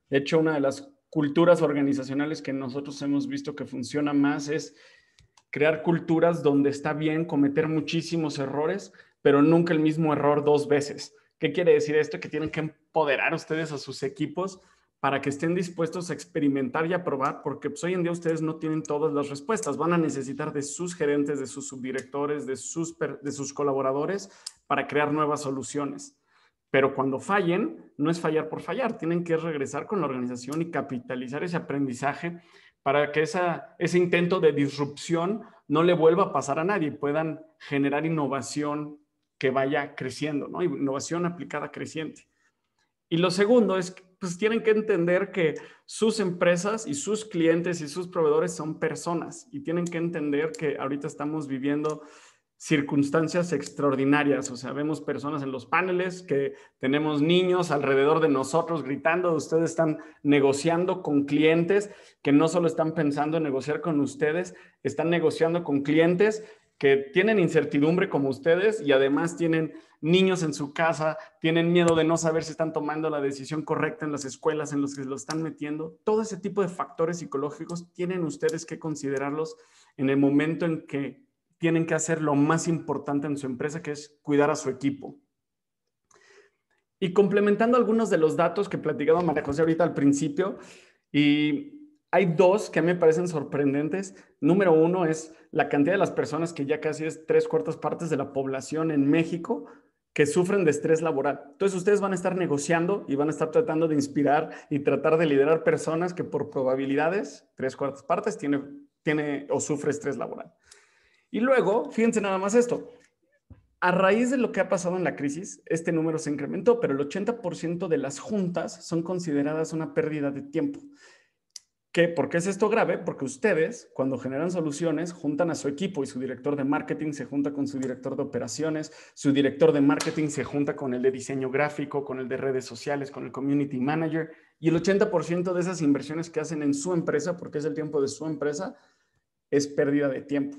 De hecho, una de las culturas organizacionales que nosotros hemos visto que funciona más es crear culturas donde está bien cometer muchísimos errores, pero nunca el mismo error 2 veces. ¿Qué quiere decir esto? Que tienen que empoderar ustedes a sus equipos para que estén dispuestos a experimentar y a probar, porque pues, hoy en día ustedes no tienen todas las respuestas. Van a necesitar de sus gerentes, de sus subdirectores, de sus colaboradores para crear nuevas soluciones. Pero cuando fallen, no es fallar por fallar. Tienen que regresar con la organización y capitalizar ese aprendizaje para que ese intento de disrupción no le vuelva a pasar a nadie y puedan generar innovación que vaya creciendo, ¿no? Innovación aplicada creciente. Y lo segundo es que pues, tienen que entender que sus empresas y sus clientes y sus proveedores son personas y tienen que entender que ahorita estamos viviendo circunstancias extraordinarias. O sea, vemos personas en los paneles, que tenemos niños alrededor de nosotros gritando, ustedes están negociando con clientes que no solo están pensando en negociar con ustedes, están negociando con clientes que tienen incertidumbre como ustedes y además tienen niños en su casa, tienen miedo de no saber si están tomando la decisión correcta en las escuelas en las que lo están metiendo. Todo ese tipo de factores psicológicos tienen ustedes que considerarlos en el momento en que tienen que hacer lo más importante en su empresa, que es cuidar a su equipo. Y complementando algunos de los datos que platicaba María José ahorita al principio, y hay 2 que a mí me parecen sorprendentes. Número 1 es la cantidad de las personas, que ya casi es 3/4 partes de la población en México, que sufren de estrés laboral. Entonces ustedes van a estar negociando y van a estar tratando de inspirar y tratar de liderar personas que por probabilidades, 3/4 partes, tiene o sufre estrés laboral. Y luego, fíjense nada más esto. A raíz de lo que ha pasado en la crisis, este número se incrementó, pero el 80% de las juntas son consideradas una pérdida de tiempo. ¿Por qué es esto grave? Porque ustedes, cuando generan soluciones, juntan a su equipo y su director de marketing se junta con su director de operaciones, su director de marketing se junta con el de diseño gráfico, con el de redes sociales, con el community manager, y el 80% de esas inversiones que hacen en su empresa, porque es el tiempo de su empresa, es pérdida de tiempo.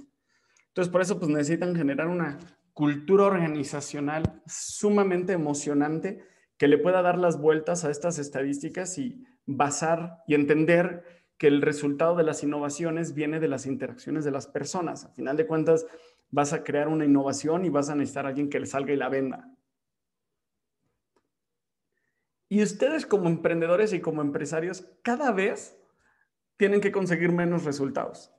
Entonces, por eso pues, necesitan generar una cultura organizacional sumamente emocionante que le pueda dar las vueltas a estas estadísticas y basar y entender que el resultado de las innovaciones viene de las interacciones de las personas. Al final de cuentas, vas a crear una innovación y vas a necesitar a alguien que le salga y la venda. Y ustedes como emprendedores y como empresarios cada vez tienen que conseguir menos resultados.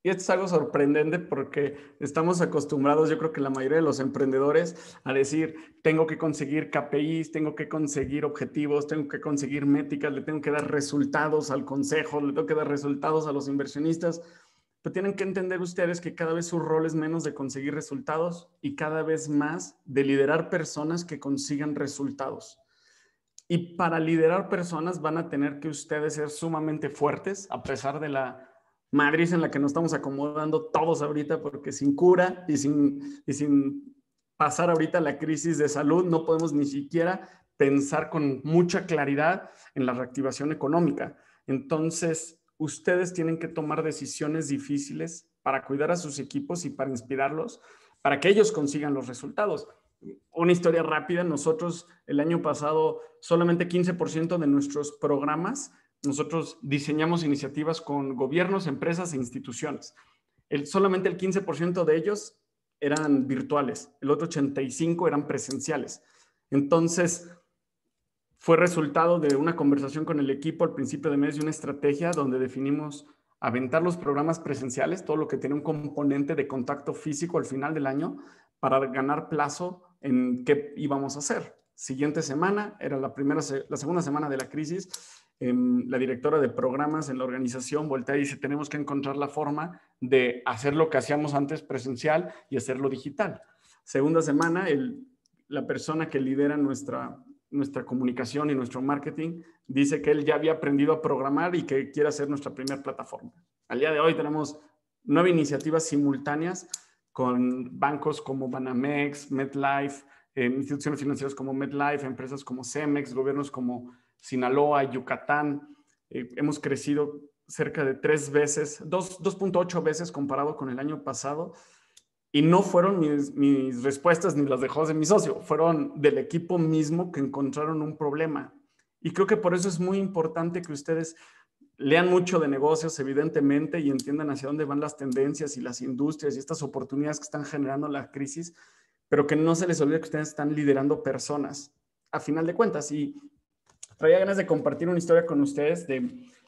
Y esto es algo sorprendente porque estamos acostumbrados, yo creo que la mayoría de los emprendedores, a decir, tengo que conseguir KPIs, tengo que conseguir objetivos, tengo que conseguir métricas, le tengo que dar resultados al consejo, le tengo que dar resultados a los inversionistas. Pero tienen que entender ustedes que cada vez su rol es menos de conseguir resultados y cada vez más de liderar personas que consigan resultados. Y para liderar personas van a tener que ustedes ser sumamente fuertes, a pesar de la madriz en la que nos estamos acomodando todos ahorita, porque sin cura y sin pasar ahorita la crisis de salud, no podemos ni siquiera pensar con mucha claridad en la reactivación económica. Entonces, ustedes tienen que tomar decisiones difíciles para cuidar a sus equipos y para inspirarlos, para que ellos consigan los resultados. Una historia rápida, nosotros el año pasado solamente 15% de nuestros programas nosotros diseñamos iniciativas con gobiernos, empresas e instituciones. Solamente el 15% de ellos eran virtuales, el otro 85% eran presenciales. Entonces, fue resultado de una conversación con el equipo al principio de mes y una estrategia donde definimos aventar los programas presenciales, todo lo que tiene un componente de contacto físico al final del año, para ganar plazo en qué íbamos a hacer. Siguiente semana, era la segunda semana de la crisis, la directora de programas en la organización voltea y dice, tenemos que encontrar la forma de hacer lo que hacíamos antes presencial y hacerlo digital. Segunda semana, el la persona que lidera nuestra comunicación y nuestro marketing dice que él ya había aprendido a programar y que quiere hacer nuestra primera plataforma. Al día de hoy tenemos 9 iniciativas simultáneas con bancos como Banamex, MetLife, instituciones financieras como MetLife, empresas como Cemex, gobiernos como Sinaloa, Yucatán. Hemos crecido cerca de 3 veces, 2.8 veces comparado con el año pasado. Y no fueron mis respuestas ni las de José, mi socio, fueron del equipo mismo que encontraron un problema. Y creo que por eso es muy importante que ustedes lean mucho de negocios, evidentemente, y entiendan hacia dónde van las tendencias y las industrias y estas oportunidades que están generando la crisis, pero que no se les olvide que ustedes están liderando personas, a final de cuentas. Y traía ganas de compartir una historia con ustedes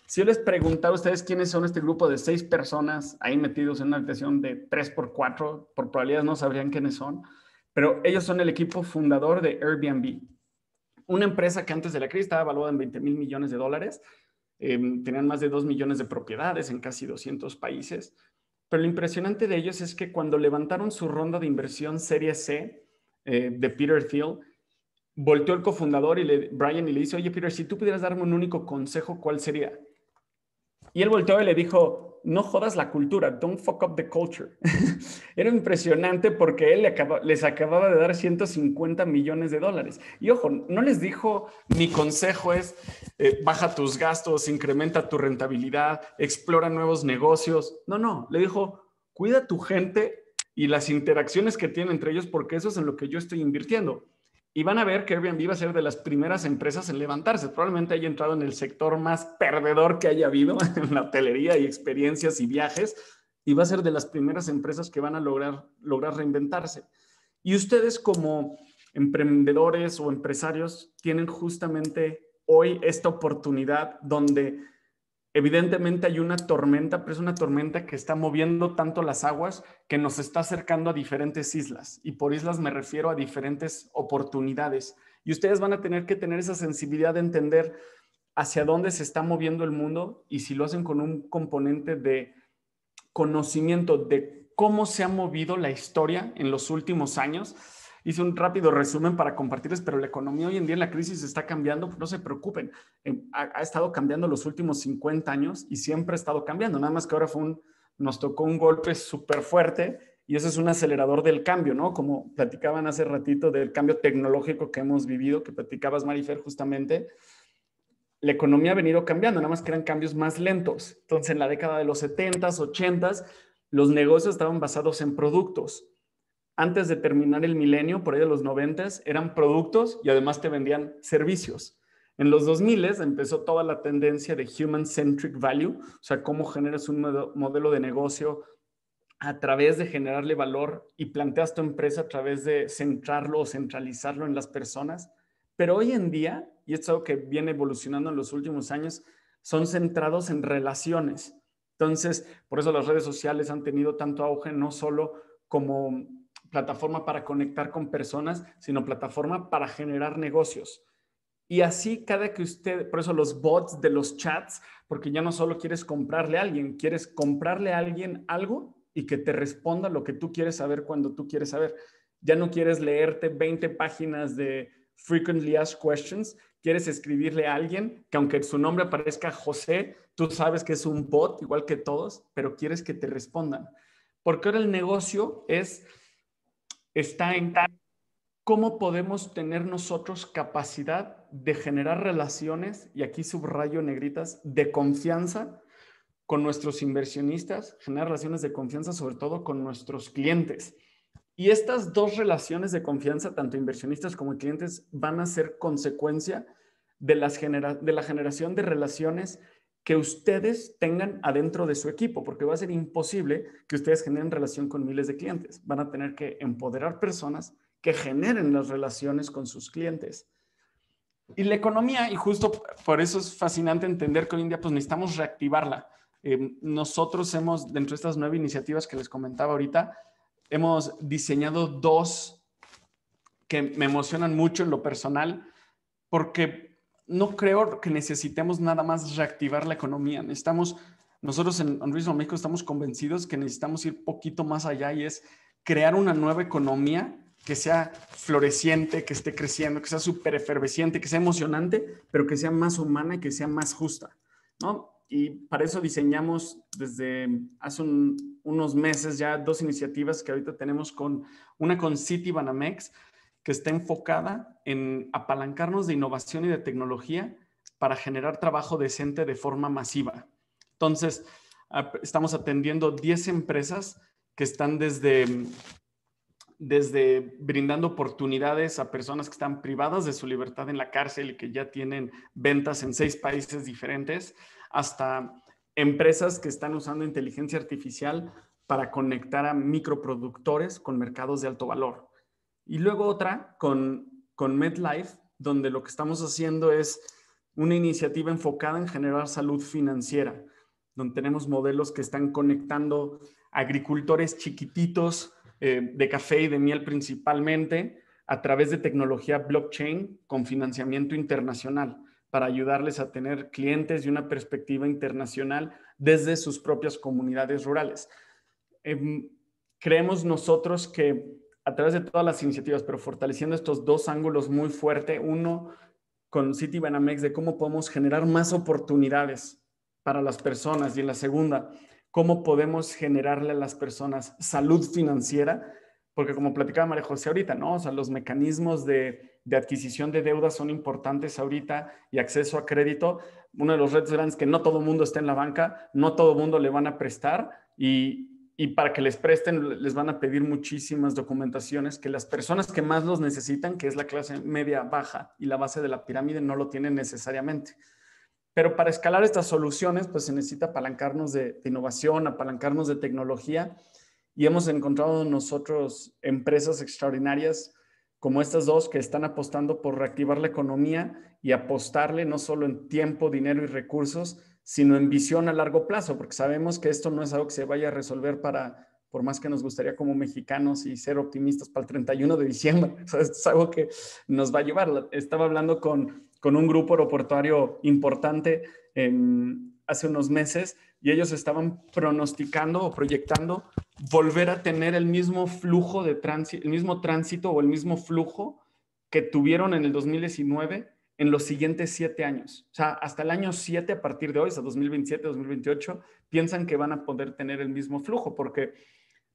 si yo les preguntara a ustedes quiénes son este grupo de 6 personas ahí metidos en una habitación de 3x4, por probabilidades no sabrían quiénes son, pero ellos son el equipo fundador de Airbnb, una empresa que antes de la crisis estaba evaluada en $20,000 millones. Tenían más de 2 millones de propiedades en casi 200 países. Pero lo impresionante de ellos es que cuando levantaron su ronda de inversión Serie C de Peter Thiel, volteó el cofundador Brian y le dice, oye Peter, si tú pudieras darme un único consejo, ¿cuál sería? Y él volteó y le dijo, no jodas la cultura, don't fuck up the culture. Era impresionante porque él les acababa de dar $150 millones. Y ojo, no les dijo, mi consejo es, baja tus gastos, incrementa tu rentabilidad, explora nuevos negocios. No, le dijo, cuida tu gente y las interacciones que tienen entre ellos porque eso es en lo que yo estoy invirtiendo. Y van a ver que Airbnb va a ser de las primeras empresas en levantarse. Probablemente haya entrado en el sector más perdedor que haya habido en la hotelería y experiencias y viajes. Y va a ser de las primeras empresas que van a lograr reinventarse. Y ustedes como emprendedores o empresarios tienen justamente hoy esta oportunidad donde evidentemente hay una tormenta, pero es una tormenta que está moviendo tanto las aguas que nos está acercando a diferentes islas. Y por islas me refiero a diferentes oportunidades. Y ustedes van a tener que tener esa sensibilidad de entender hacia dónde se está moviendo el mundo y si lo hacen con un componente de conocimiento de cómo se ha movido la historia en los últimos años. Hice un rápido resumen para compartirles, pero la economía hoy en día en la crisis está cambiando, no se preocupen. Ha estado cambiando los últimos 50 años y siempre ha estado cambiando, nada más que ahora nos tocó un golpe súper fuerte y eso es un acelerador del cambio, ¿no? Como platicaban hace ratito del cambio tecnológico que hemos vivido, que platicabas, Marifer, justamente. La economía ha venido cambiando, nada más que eran cambios más lentos. Entonces, en la década de los 70s, 80s, los negocios estaban basados en productos. Antes de terminar el milenio, por ahí de los 90s, eran productos y además te vendían servicios. En los 2000s empezó toda la tendencia de human-centric value, o sea, cómo generas un modelo de negocio a través de generarle valor y planteas tu empresa a través de centrarlo o centralizarlo en las personas. Pero hoy en día, y esto es algo que viene evolucionando en los últimos años, son centrados en relaciones. Entonces, por eso las redes sociales han tenido tanto auge, no solo como plataforma para conectar con personas, sino plataforma para generar negocios. Y así cada que por eso los bots de los chats, porque ya no solo quieres comprarle a alguien, quieres comprarle a alguien algo y que te responda lo que tú quieres saber cuando tú quieres saber. Ya no quieres leerte 20 páginas de frequently asked questions, quieres escribirle a alguien que aunque su nombre aparezca José, tú sabes que es un bot igual que todos, pero quieres que te respondan. Porque ahora el negocio está en cómo podemos tener nosotros capacidad de generar relaciones, y aquí subrayo negritas, de confianza con nuestros inversionistas, generar relaciones de confianza sobre todo con nuestros clientes. Y estas dos relaciones de confianza, tanto inversionistas como clientes, van a ser consecuencia de la generación de relaciones que ustedes tengan adentro de su equipo, porque va a ser imposible que ustedes generen relación con miles de clientes. Van a tener que empoderar personas que generen las relaciones con sus clientes. Y la economía, y justo por eso es fascinante entender que hoy en día pues, necesitamos reactivarla. Nosotros dentro de estas 9 iniciativas que les comentaba ahorita, hemos diseñado 2 que me emocionan mucho en lo personal, porque no creo que necesitemos nada más reactivar la economía. Nosotros en On-Reasonable México estamos convencidos que necesitamos ir poquito más allá y es crear una nueva economía que sea floreciente, que esté creciendo, que sea súper efervesciente, que sea emocionante, pero que sea más humana y que sea más justa, ¿no? Y para eso diseñamos desde hace unos meses ya 2 iniciativas que ahorita tenemos una con Citibanamex, que está enfocada en apalancarnos de innovación y de tecnología para generar trabajo decente de forma masiva. Entonces, estamos atendiendo 10 empresas que están desde brindando oportunidades a personas que están privadas de su libertad en la cárcel y que ya tienen ventas en 6 países diferentes, hasta empresas que están usando inteligencia artificial para conectar a microproductores con mercados de alto valor. Y luego otra con MedLife, donde lo que estamos haciendo es una iniciativa enfocada en generar salud financiera, donde tenemos modelos que están conectando agricultores chiquititos de café y de miel principalmente a través de tecnología blockchain con financiamiento internacional para ayudarles a tener clientes y una perspectiva internacional desde sus propias comunidades rurales. Creemos nosotros que a través de todas las iniciativas, pero fortaleciendo estos 2 ángulos muy fuerte, uno con Citibanamex de cómo podemos generar más oportunidades para las personas, y en la segunda, cómo podemos generarle a las personas salud financiera, porque como platicaba María José ahorita, ¿no? O sea, los mecanismos de adquisición de deuda son importantes ahorita y acceso a crédito. Uno de los retos grandes es que no todo el mundo está en la banca, no todo el mundo le van a prestar y para que les presten les van a pedir muchísimas documentaciones que las personas que más los necesitan, que es la clase media baja y la base de la pirámide, no lo tienen necesariamente. Pero para escalar estas soluciones, pues se necesita apalancarnos de innovación, apalancarnos de tecnología, y hemos encontrado nosotros empresas extraordinarias como estas 2 que están apostando por reactivar la economía y apostarle no solo en tiempo, dinero y recursos, sino en visión a largo plazo, porque sabemos que esto no es algo que se vaya a resolver por más que nos gustaría como mexicanos y ser optimistas para el 31 de diciembre. O sea, esto es algo que nos va a llevar. Estaba hablando con un grupo aeroportuario importante hace unos meses y ellos estaban pronosticando o proyectando volver a tener el mismo flujo de tránsito, el mismo tránsito o el mismo flujo que tuvieron en el 2019 en los siguientes 7 años. O sea, hasta el año 7 a partir de hoy, o sea, 2027, 2028, piensan que van a poder tener el mismo flujo porque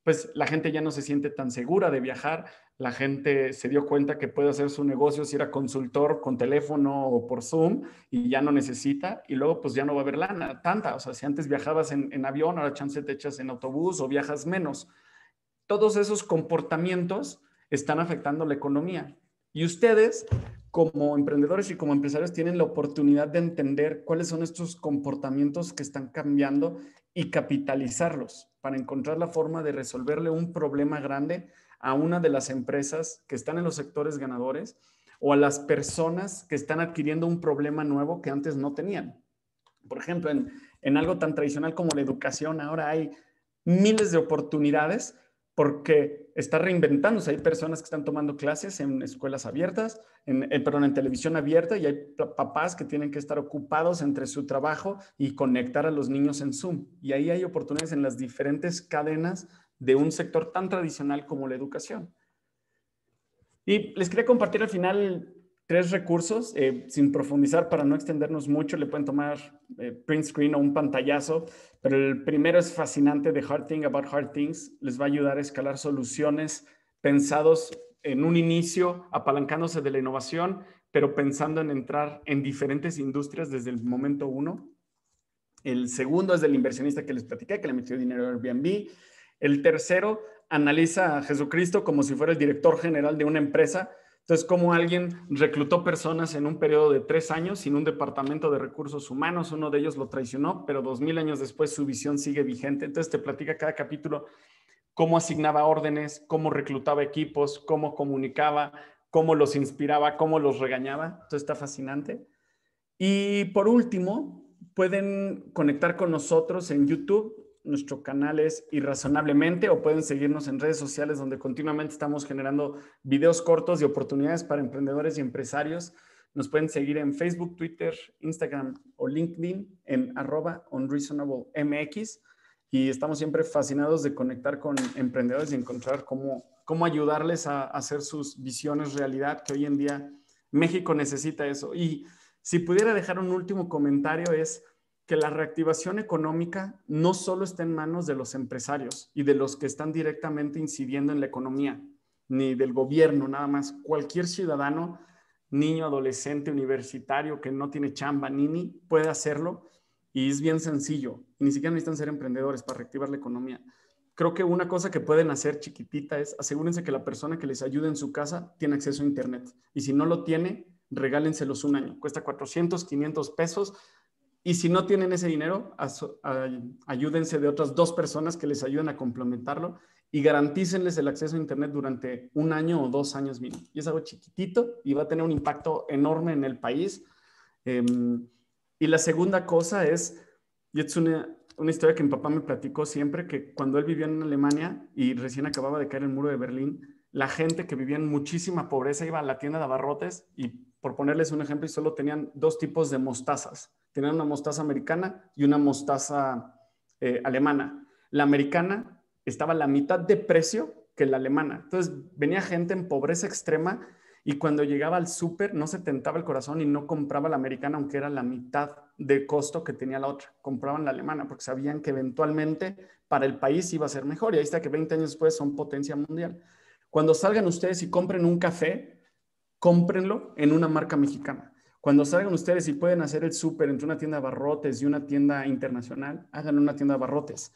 pues la gente ya no se siente tan segura de viajar, la gente se dio cuenta que puede hacer su negocio si era consultor con teléfono o por Zoom y ya no necesita, y luego pues ya no va a haber lana tanta, o sea, si antes viajabas en avión, ahora chance te echas en autobús o viajas menos. Todos esos comportamientos están afectando la economía y ustedes como emprendedores y como empresarios tienen la oportunidad de entender cuáles son estos comportamientos que están cambiando y capitalizarlos para encontrar la forma de resolverle un problema grande a una de las empresas que están en los sectores ganadores o a las personas que están adquiriendo un problema nuevo que antes no tenían. Por ejemplo, en algo tan tradicional como la educación, ahora hay miles de oportunidades porque está reinventándose. Hay personas que están tomando clases en escuelas abiertas, en televisión abierta, y hay papás que tienen que estar ocupados entre su trabajo y conectar a los niños en Zoom. Y ahí hay oportunidades en las diferentes cadenas de un sector tan tradicional como la educación. Y les quería compartir al final 3 recursos, sin profundizar para no extendernos mucho. Le pueden tomar print screen o un pantallazo, pero el primero es fascinante, The Hard Thing About Hard Things. Les va a ayudar a escalar soluciones pensados en un inicio, apalancándose de la innovación, pero pensando en entrar en diferentes industrias desde el momento 1. El segundo es del inversionista que les platiqué, que le metió dinero a Airbnb. El tercero analiza a Jesucristo como si fuera el director general de una empresa. Entonces, cómo alguien reclutó personas en un periodo de 3 años sin un departamento de recursos humanos. Uno de ellos lo traicionó, pero 2000 años después su visión sigue vigente. Entonces, te platica cada capítulo cómo asignaba órdenes, cómo reclutaba equipos, cómo comunicaba, cómo los inspiraba, cómo los regañaba. Entonces, está fascinante. Y por último, pueden conectar con nosotros en YouTube. Nuestro canal es Irrazonablemente, o pueden seguirnos en redes sociales donde continuamente estamos generando videos cortos de oportunidades para emprendedores y empresarios. Nos pueden seguir en Facebook, Twitter, Instagram o LinkedIn en @unreasonablemx, y estamos siempre fascinados de conectar con emprendedores y encontrar cómo cómo ayudarles a hacer sus visiones realidad, que hoy en día México necesita eso. Y si pudiera dejar un último comentario es que la reactivación económica no solo está en manos de los empresarios y de los que están directamente incidiendo en la economía, ni del gobierno nada más. Cualquier ciudadano, niño, adolescente, universitario que no tiene chamba, nini, puede hacerlo y es bien sencillo. Y ni siquiera necesitan ser emprendedores para reactivar la economía. Creo que una cosa que pueden hacer chiquitita es asegúrense que la persona que les ayude en su casa tiene acceso a internet. Y si no lo tiene, regálenselos un año. Cuesta 400, 500 pesos. Y si no tienen ese dinero, ayúdense de otras 2 personas que les ayuden a complementarlo y garantícenles el acceso a internet durante 1 año o 2 años mínimo. Y es algo chiquitito y va a tener un impacto enorme en el país. Y la segunda cosa es, y es una historia que mi papá me platicó siempre, que cuando él vivía en Alemania y recién acababa de caer el muro de Berlín, la gente que vivía en muchísima pobreza iba a la tienda de abarrotes y, por ponerles un ejemplo, y solo tenían 2 tipos de mostazas. Tenían una mostaza americana y una mostaza alemana. La americana estaba a la mitad de precio que la alemana. Entonces venía gente en pobreza extrema y cuando llegaba al súper no se tentaba el corazón y no compraba la americana, aunque era la mitad de costo que tenía la otra. Compraban la alemana porque sabían que eventualmente para el país iba a ser mejor. Y ahí está que 20 años después son potencia mundial. Cuando salgan ustedes y compren un café, cómprenlo en una marca mexicana. Cuando salgan ustedes y pueden hacer el súper entre una tienda de abarrotes y una tienda internacional, hagan una tienda de abarrotes.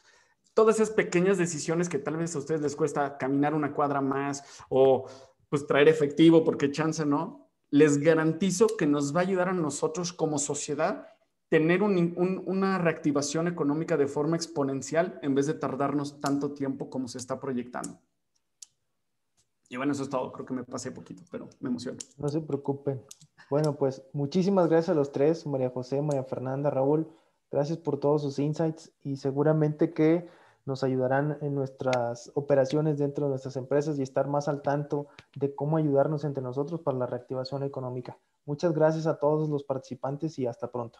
Todas esas pequeñas decisiones que tal vez a ustedes les cuesta caminar 1 cuadra más o pues traer efectivo porque chance no, les garantizo que nos va a ayudar a nosotros como sociedad tener una reactivación económica de forma exponencial en vez de tardarnos tanto tiempo como se está proyectando. Y bueno, eso es todo. Creo que me pasé poquito, pero me emociona. No se preocupen. Bueno, pues muchísimas gracias a los 3, María José, María Fernanda, Raúl. Gracias por todos sus insights y seguramente que nos ayudarán en nuestras operaciones dentro de nuestras empresas y estar más al tanto de cómo ayudarnos entre nosotros para la reactivación económica. Muchas gracias a todos los participantes y hasta pronto.